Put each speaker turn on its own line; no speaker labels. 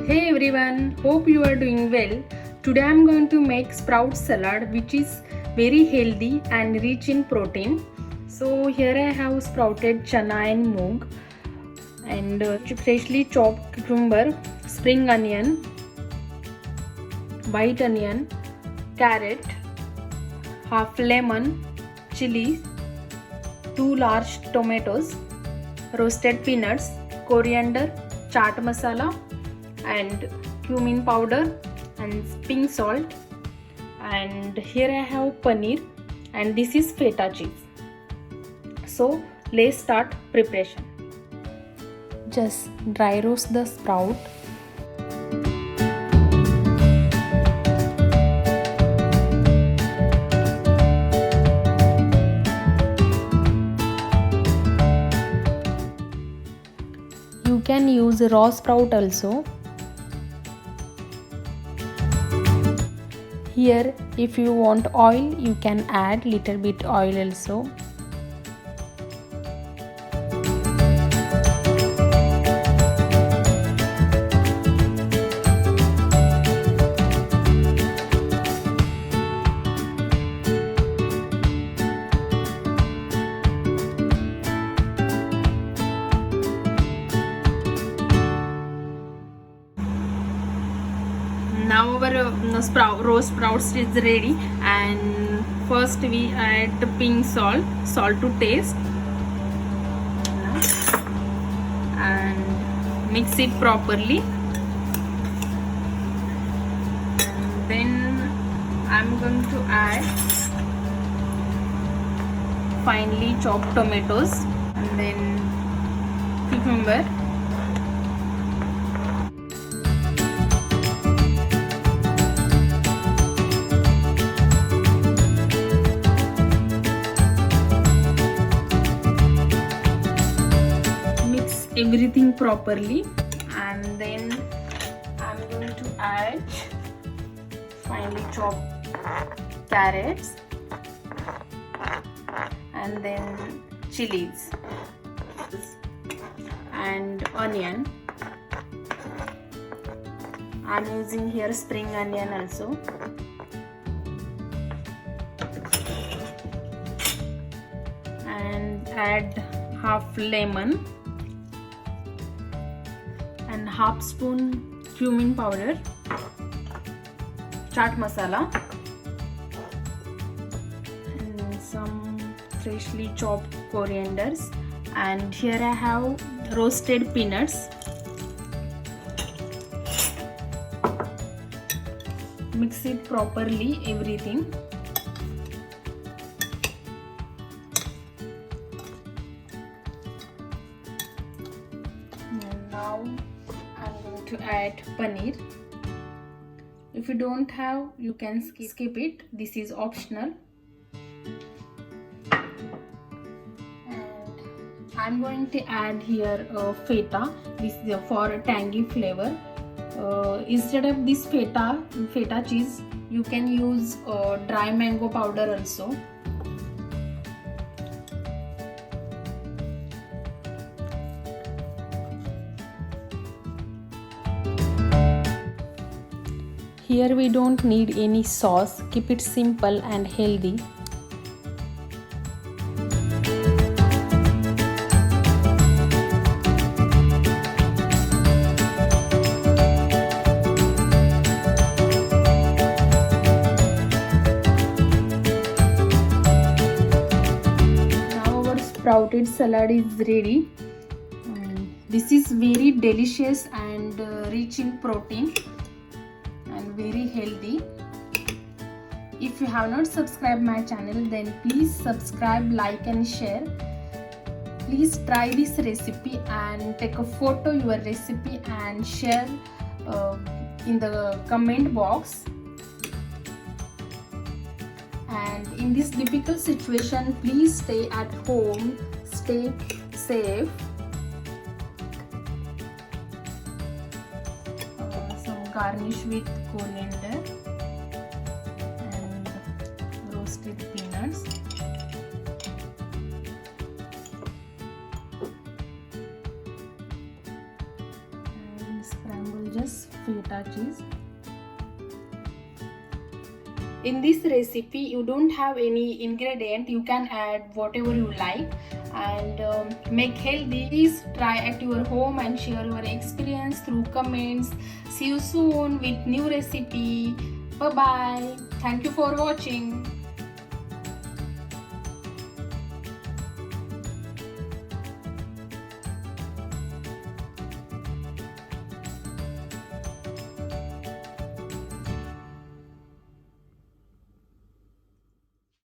Hey everyone, hope you are doing well. Today I am going to make sprout salad which is very healthy and rich in protein. So here I have sprouted chana and moong and freshly chopped cucumber, spring onion, white onion, carrot, half lemon, chili, 2 large tomatoes, roasted peanuts, coriander, chaat masala and cumin powder and pink salt, and here I have paneer and this is feta cheese. So let's start preparation. Just dry roast the sprout. You can use raw sprout also. Here if you want oil you can add little bit oil also. Now our roast sprouts is ready, and first we add the pink salt to taste and mix it properly, and then I'm going to add finely chopped tomatoes and then cucumber. Everything properly, and then I'm going to add finely chopped carrots and then chilies and onion. I'm using here spring onion also, and add half lemon and half spoon cumin powder, chaat masala, and some freshly chopped corianders, and here I have roasted peanuts. Mix it properly everything. And now I'm going to add paneer. If you don't have, you can skip it. This is optional. And I'm going to add here feta. This is for a tangy flavor. Instead of this feta cheese, you can use dry mango powder also. Here we don't need any sauce, keep it simple and healthy. Now our sprouted salad is ready. This is very delicious and rich in protein and very healthy. If you have not subscribed my channel, then please subscribe, like and share. Please try this recipe and take a photo your recipe and share in the comment box. And in this difficult situation, please stay at home, stay safe. Garnish with coriander and roasted peanuts. And scramble just feta cheese. In this recipe you don't have any ingredient, you can add whatever you like and make healthy. Please try at your home and share your experience through comments. See you soon with new recipe. Bye bye. Thank you for watching.